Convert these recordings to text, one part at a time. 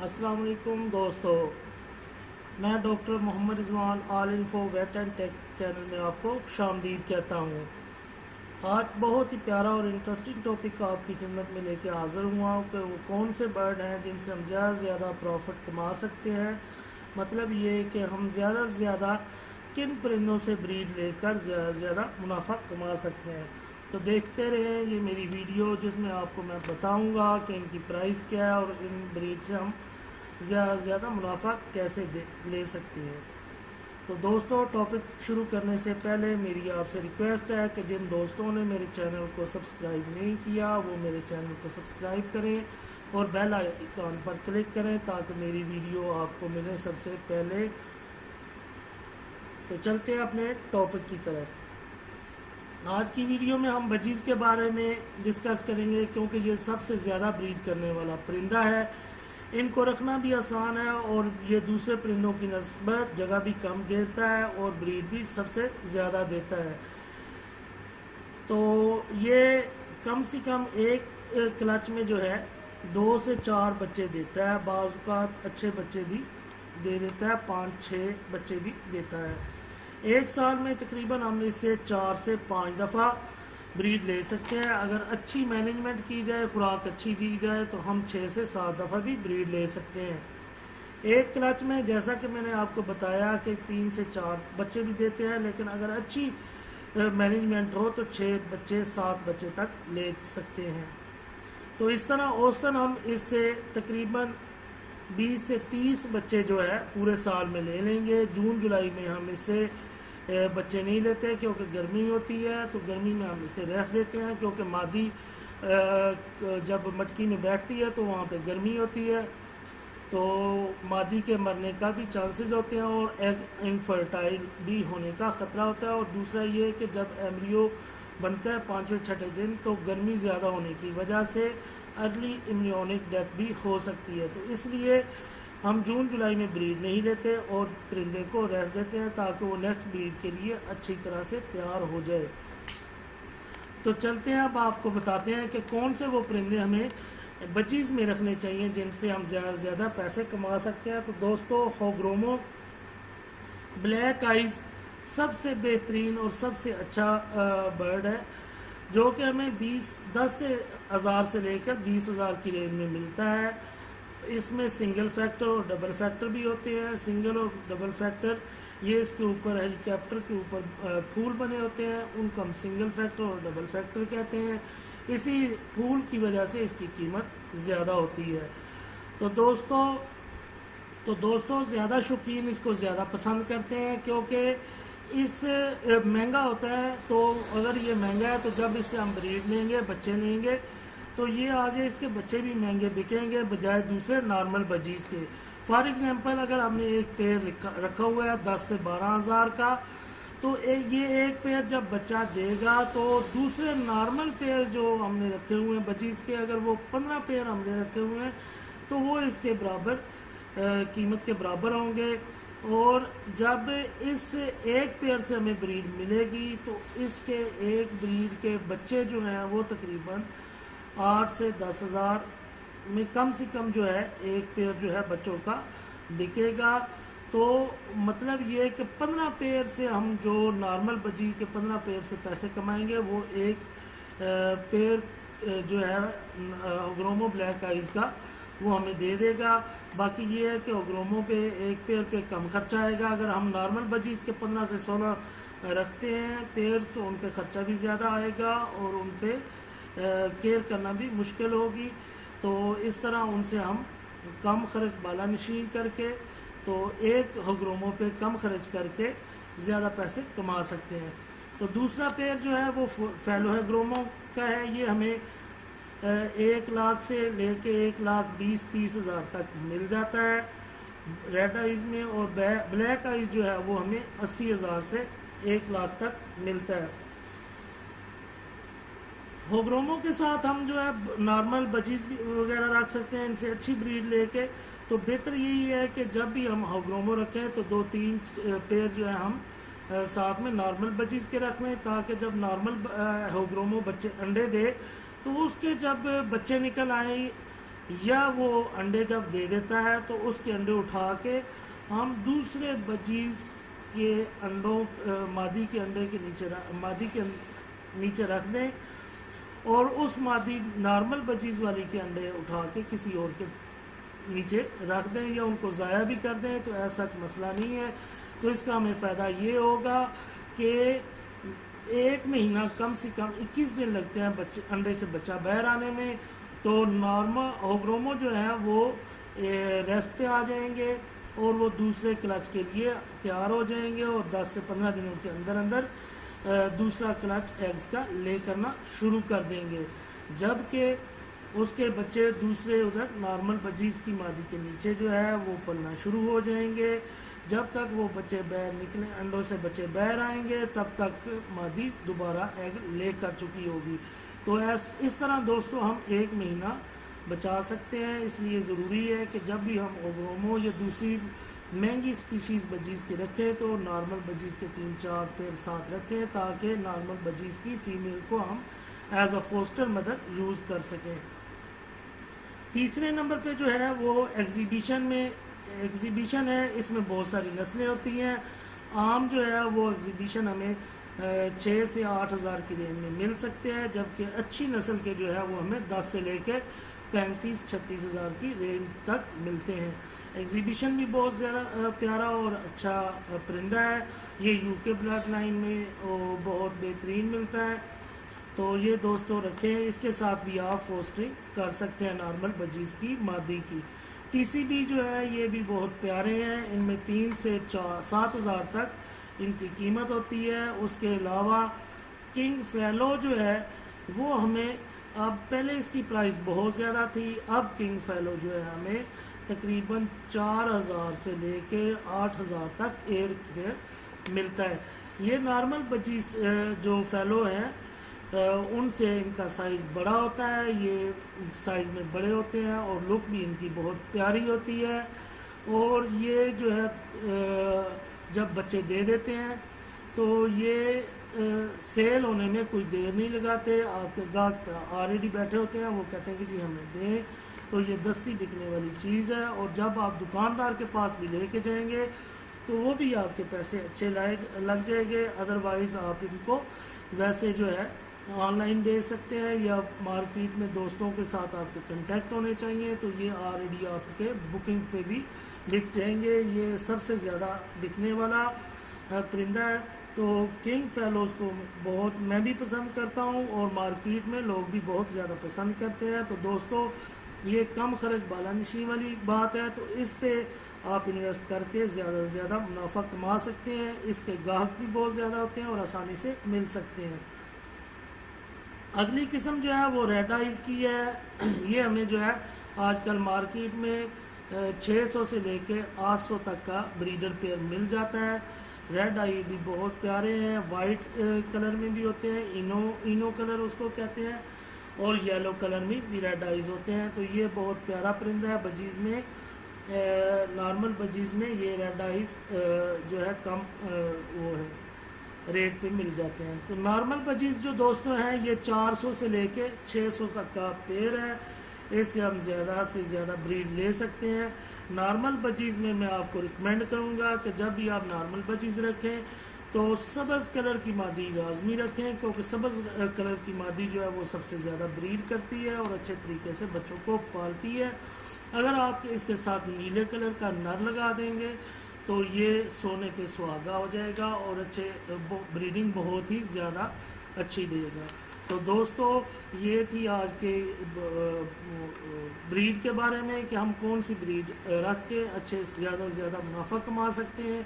अस्सलाम वालेकुम दोस्तों, मैं doctor Mohammad Rizwan all info vet and tech channel में आपको खुशामदीद कहता हूँ। आज बहुत ही प्यारा और इंटरेस्टिंग टॉपिक आपकी खिदमत में लेके हाज़िर हुआ कि वो कौन से बर्ड हैं जिनसे हम ज़्यादा से ज़्यादा प्रॉफिट कमा सकते हैं। मतलब ये कि हम ज़्यादा से ज़्यादा किन परिंदों से ब्रीड लेकर ज़्यादा से ज़्यादा मुनाफा कमा सकते हैं। तो देखते रहें ये मेरी वीडियो, जिसमें आपको मैं बताऊंगा कि इनकी प्राइस क्या है और इन ब्रीड से हम ज़्यादा से ज़्यादा मुनाफा कैसे ले सकते हैं। तो दोस्तों, टॉपिक शुरू करने से पहले मेरी आपसे रिक्वेस्ट है कि जिन दोस्तों ने मेरे चैनल को सब्सक्राइब नहीं किया वो मेरे चैनल को सब्सक्राइब करें और बेल आइकन पर क्लिक करें ताकि मेरी वीडियो आपको मिले सबसे पहले। तो चलते हैं अपने टॉपिक की तरफ। आज की वीडियो में हम बजीज के बारे में डिस्कस करेंगे, क्योंकि ये सबसे ज़्यादा ब्रीड करने वाला परिंदा है। इनको रखना भी आसान है और ये दूसरे परिंदों की नस्बत जगह भी कम घेरता है और ब्रीड भी सबसे ज़्यादा देता है। तो ये कम से कम एक क्लच में जो है 2 से 4 बच्चे देता है, बाज़ अच्छे बच्चे भी दे देता है, 5-6 बच्चे भी देता है। एक साल में तकरीबन हम इससे 4 से 5 दफ़ा ब्रीड ले सकते हैं। अगर अच्छी मैनेजमेंट की जाए, खुराक अच्छी दी जाए, तो हम 6 से 7 दफ़ा भी ब्रीड ले सकते हैं। एक क्लच में जैसा कि मैंने आपको बताया कि 3 से 4 बच्चे भी देते हैं, लेकिन अगर अच्छी मैनेजमेंट हो तो 6 बच्चे 7 बच्चे तक ले सकते हैं। तो इस तरह औसतन हम इससे तकरीबन 20 से 30 बच्चे जो है पूरे साल में ले लेंगे। जून जुलाई में हम इससे बच्चे नहीं लेते क्योंकि गर्मी होती है, तो गर्मी में हम इसे रेस्ट देते हैं, क्योंकि मादी जब मटकी में बैठती है तो वहाँ पे गर्मी होती है, तो मादी के मरने का भी चांसेस होते हैं और एग इनफर्टाइल भी होने का ख़तरा होता है। और दूसरा ये कि जब एम्ब्रियो बनता है 5वें-6ठे दिन, तो गर्मी ज़्यादा होने की वजह से अर्ली इम्यूनिक डेथ भी हो सकती है। तो इसलिए हम जून जुलाई में ब्रीड नहीं लेते और परिंदे को रेस्ट देते हैं ताकि वो नेक्स्ट ब्रीड के लिए अच्छी तरह से तैयार हो जाए। तो चलते हैं, अब आपको बताते हैं कि कौन से वो परिंदे हमें बजीज में रखने चाहिए जिनसे हम ज़्यादा से ज़्यादा पैसे कमा सकते हैं। तो दोस्तों, होग्रोमो ब्लैक आइज सबसे बेहतरीन और सबसे अच्छा बर्ड है, जो कि हमें 10,000 से लेकर 20,000 की रेंज में मिलता है। इसमें सिंगल फैक्टर और डबल फैक्टर भी होते हैं। सिंगल और डबल फैक्टर ये इसके ऊपर हेलीकॉप्टर के ऊपर फूल बने होते हैं, उनको हम सिंगल फैक्टर और डबल फैक्टर कहते हैं। इसी फूल की वजह से इसकी कीमत ज़्यादा होती है। तो दोस्तों ज़्यादा शौकीन इसको ज़्यादा पसंद करते हैं, क्योंकि इस महंगा होता है। तो अगर ये महंगा है तो जब इससे हम ब्रीड लेंगे, बच्चे लेंगे, तो ये आगे इसके बच्चे भी महंगे बिकेंगे बजाय दूसरे नॉर्मल बजीज के। फॉर एग्जांपल, अगर हमने एक पेयर रखा हुआ है 10 से 12 हज़ार का, तो ये एक पेयर जब बच्चा देगा तो दूसरे नॉर्मल पेयर जो हमने रखे हुए हैं बजीज के, अगर वो 15 पेयर हमने रखे हुए हैं तो वो इसके बराबर कीमत के बराबर होंगे। और जब इस एक पेयर से हमें ब्रीड मिलेगी तो इसके एक ब्रीड के बच्चे जो हैं वो तकरीबन 8 से 10 हज़ार में कम से कम जो है एक पेयर जो है बच्चों का बिकेगा। तो मतलब ये कि 15 पेयर से हम जो नॉर्मल बजी के 15 पेयर से पैसे कमाएंगे, वो एक पेयर जो है होग्रोमो ब्लैक आइज का वो हमें दे देगा। बाकी ये है कि होग्रोमो पे एक पेयर पे कम खर्चा आएगा। अगर हम नॉर्मल बजीज के 15 से 16 रखते हैं पेयर्स, तो उन पे खर्चा भी ज़्यादा आएगा और उन पे केयर करना भी मुश्किल होगी। तो इस तरह उनसे हम कम खर्च बाला नशीन करके, तो एक होग्रोमो पे कम खर्च करके ज़्यादा पैसे कमा सकते हैं। तो दूसरा पेयर जो है वो फैलो होग्रोमो का है। ये हमें 1 लाख से लेके 1,20,30 हज़ार तक मिल जाता है रेड आइज में, और ब्लैक आइज जो है वो हमें 80 हज़ार से 1 लाख तक मिलता है। होग्रोमो के साथ हम जो है नॉर्मल बजीज वगैरह रख सकते हैं, इनसे अच्छी ब्रीड लेके। तो बेहतर यही है कि जब भी हम होग्रोमो रखें तो 2-3 पेयर जो है हम साथ में नॉर्मल बजीज के रख लें, ताकि जब नॉर्मल होग्रोमो बच्चे अंडे दे तो उसके जब बच्चे निकल आए یا وہ انڈے جب دے دیتا ہے تو اس کے انڈے اٹھا کے ہم دوسرے بجیز کے انڈوں مادی کے انڈے کے نیچے رکھ دیں اور اس مادی نارمل بجیز والی کے انڈے اٹھا کے کسی اور کے نیچے رکھ دیں یا ان کو ضائع بھی کر دیں تو ایسا مسئلہ نہیں ہے۔ تو اس کا ہمیں فائدہ یہ ہوگا کہ ایک مہینہ کم سے کم 21 دن لگتے ہیں انڈے سے بچہ باہر آنے میں، تو نارمل ہوگرومو جو ہے وہ ریسٹ پہ آ جائیں گے اور وہ دوسرے کلچ کے لیے تیار ہو جائیں گے اور 10 سے 15 دنوں کے اندر دوسرا کلچ ایگز کا لے کرنا شروع کر دیں گے، جبکہ اس کے بچے دوسرے ادھر نارمل بجیز کی مادی کے نیچے جو ہے وہ پلنا شروع ہو جائیں گے۔ جب تک وہ بچے باہر نکلیں، انڈوں سے بچے باہر آئیں گے، تب تک مادی دوبارہ ایگ لے کر چکی ہوگی۔ تو اس طرح دوستو ہم 1 مہینہ بچا سکتے ہیں۔ اس لیے ضروری ہے کہ جب بھی ہم اوگرومو یا دوسری مہنگی سپیشیز بجیز کے رکھیں تو نارمل بجیز کے 3-4 پیر ساتھ رکھیں تاکہ نارمل بجیز کی فیمیل کو ہم as a foster mother used کر سکیں۔ تیسرے نمبر پہ جو ہے وہ ایگزیبیشن ہے، اس میں بہت ساری نسلیں ہوتی ہیں۔ عام جو ہے وہ ایگزیبیشن ہمیں 6 سے 8 ہزار کی رینج میں مل سکتے ہیں، جبکہ اچھی نسل کے جو ہے وہ ہمیں 10 سے لے کے 35-36 ہزار کی رینج تک ملتے ہیں۔ ایگزیبیشن بھی بہت زیادہ پیارا اور اچھا پرندہ ہے، یہ UK بلڈ لائن میں بہت بہترین ملتا ہے، تو یہ دوستوں رکھیں۔ اس کے ساتھ بھی آپ فوسٹرنگ کر سکتے ہیں نارمل بجیز کی مادی کی۔ TCB جو ہے یہ بھی بہت پیارے ہیں، ان میں 3 سے 7 ہزار تک ان کی قیمت ہوتی ہے۔ اس کے علاوہ کنگ فیلو جو ہے وہ ہمیں اب پہلے اس کی پرائس بہت زیادہ تھی، اب کنگ فیلو جو ہے ہمیں تقریباً 4,000 سے لے کے 8,000 تک ایئر پیئر ملتا ہے۔ یہ نارمل بجیز جو فیلو ہیں ان سے ان کا سائز بڑا ہوتا ہے، یہ سائز میں بڑے ہوتے ہیں اور لک بھی ان کی بہت پیاری ہوتی ہے، اور یہ جو ہے جب بچے دے دیتے ہیں تو یہ سیل ہونے میں کوئی دیر نہیں لگاتے۔ آپ کے گاہک آلریڈی بیٹھے ہوتے ہیں، وہ کہتے ہیں کہ جی ہمیں دیں، تو یہ دستی بکنے والی چیز ہے، اور جب آپ دکاندار کے پاس بھی لے کے جائیں گے تو وہ بھی آپ کے پیسے اچھے لگ جائیں گے۔ ادروائز آپ ان کو ویسے جو ہے آن لائن بیچ سکتے ہیں یا مارکیٹ میں دوستوں کے ساتھ آپ کے کنٹیکٹ ہونے چاہیے، تو یہ آلریڈی آپ کے بکنگ پہ بھی بک جائیں گے۔ یہ سب سے زیادہ بکنے والا پرندہ ہے، تو کنگ فیلوز کو بہت میں بھی پسند کرتا ہوں اور مارکیٹ میں لوگ بھی بہت زیادہ پسند کرتے ہیں۔ تو دوستو یہ کم خرچ بالا نشی والی بات ہے، تو اس پہ آپ انویسٹ کر کے زیادہ سے زیادہ منافع کما سکتے ہیں۔ اس کے گاہک بھی بہت زیادہ ہوتے ہیں اور آسانی سے مل سکتے ہیں۔ اگلی قسم جو ہے وہ ریڈ آئیز کی ہے، یہ ہمیں جو ہے آج کل مارکیٹ میں 600 سے لے کے 800 تک کا بریڈر پیئر مل جاتا ہے۔ ریڈ آئی بھی بہت پیارے ہیں، وائٹ کلر میں بھی ہوتے ہیں، اینو کلر اس کو کہتے ہیں، اور یلو کلر میں بھی ریڈ آئیز ہوتے ہیں۔ تو یہ بہت پیارا پرندہ ہے بجیز میں، نارمل بجیز میں یہ ریڈ آئیز جو ہے کم وہ ہے ریٹ پہ مل جاتے ہیں۔ تو نارمل بجیز جو دوستوں ہیں یہ 400 سے لے کے 600 تک کا پیر ہے، اس سے ہم زیادہ سے زیادہ بریڈ لے سکتے ہیں۔ نارمل بجیز میں آپ کو ریکمینڈ کروں گا کہ جب بھی آپ نارمل بجیز رکھیں تو سبز کلر کی مادی لازمی رکھیں، کیونکہ سبز کلر کی مادی جو ہے وہ سب سے زیادہ بریڈ کرتی ہے اور اچھے طریقے سے بچوں کو پالتی ہے۔ اگر آپ اس کے ساتھ نیلے کلر کا نر لگا دیں گے تو یہ سونے پہ سہاگا ہو جائے گا اور اچھے بریڈنگ بہت ہی زیادہ اچھی دے گا۔ تو دوستو یہ تھی آج کے بریڈ کے بارے میں کہ ہم کون سی بریڈ رکھ کے اچھے زیادہ سے زیادہ منافع کما سکتے ہیں۔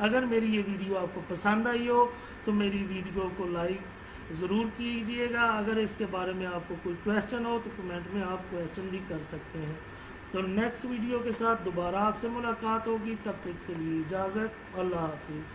اگر میری یہ ویڈیو آپ کو پسند آئی ہو تو میری ویڈیو کو لائک ضرور کیجئے گا۔ اگر اس کے بارے میں آپ کو کوئی کویسچن ہو تو کمنٹ میں آپ کویسچن بھی کر سکتے ہیں۔ تو نیکسٹ ویڈیو کے ساتھ دوبارہ آپ سے ملاقات ہوگی، تب تک کے لیے اجازت، اللہ حافظ۔